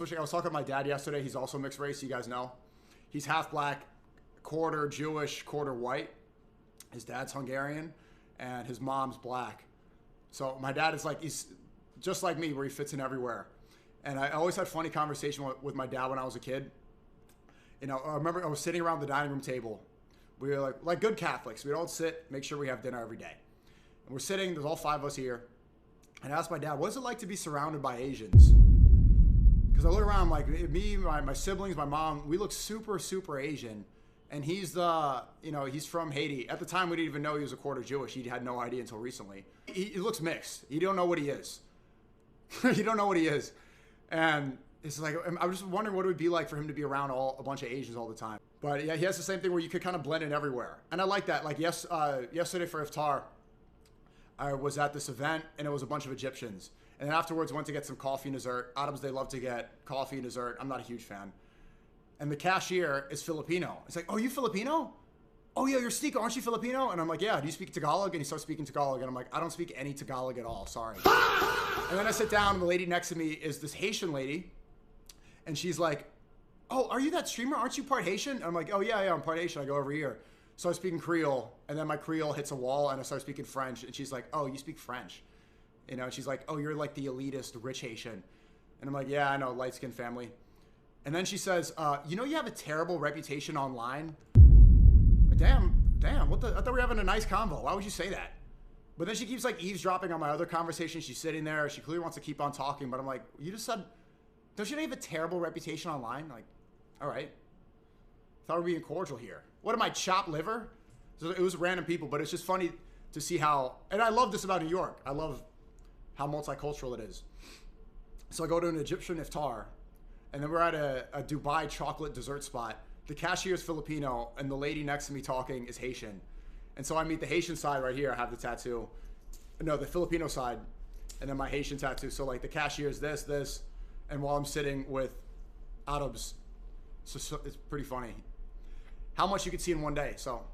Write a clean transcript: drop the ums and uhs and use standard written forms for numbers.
I was talking to my dad yesterday. He's also mixed race, you guys know. He's half black, quarter Jewish, quarter white. His dad's Hungarian, and his mom's black. So my dad is like, he's just like me, where he fits in everywhere. And I always had funny conversation with my dad when I was a kid. You know, I remember I was sitting around the dining room table. We were like good Catholics. We don't sit, make sure we have dinner every day. And we're sitting, there's all 5 of us here. And I asked my dad, what is it like to be surrounded by Asians? Because I look around, like me, my siblings, my mom, we look super, super Asian. And he's he's from Haiti. At the time, we didn't even know he was a quarter Jewish. He had no idea until recently. He looks mixed. You don't know what he is. You don't know what he is. And it's like, I was just wondering what it would be like for him to be around a bunch of Asians all the time. But yeah, he has the same thing where you could kind of blend in everywhere. And I like that. Like yesterday for Iftar, I was at this event and it was a bunch of Egyptians. And then afterwards went to get some coffee and dessert. Adams, they love to get coffee and dessert. I'm not a huge fan. And the cashier is Filipino. It's like, oh, you Filipino? Oh yeah, you're SNEAKO, aren't you Filipino? And I'm like, yeah, do you speak Tagalog? And he starts speaking Tagalog. And I'm like, I don't speak any Tagalog at all, sorry. And then I sit down and the lady next to me is this Haitian lady. And she's like, oh, are you that streamer? Aren't you part Haitian? And I'm like, oh yeah, I'm part Haitian. I go over here. So I was speaking Creole, and then my Creole hits a wall, and I start speaking French. And she's like, oh, you speak French. You know, and she's like, oh, you're like the elitist, rich Haitian. And I'm like, yeah, I know, light-skinned family. And then she says, you know you have a terrible reputation online? Damn, what the? I thought we were having a nice convo. Why would you say that? But then she keeps like eavesdropping on my other conversation. She's sitting there. She clearly wants to keep on talking, but I'm like, you just said, don't you have a terrible reputation online? Like, all right. Thought we were being cordial here. What am I, chopped liver? So it was random people, but it's just funny to see how, and I love this about New York. I love how multicultural it is. So I go to an Egyptian iftar, and then we're at a Dubai chocolate dessert spot. The cashier is Filipino, and the lady next to me talking is Haitian. And so I meet the Haitian side right here. I have the tattoo. No, the Filipino side, and then my Haitian tattoo. So like the cashier is this, and while I'm sitting with Arabs, so it's pretty funny how much you could see in one day. So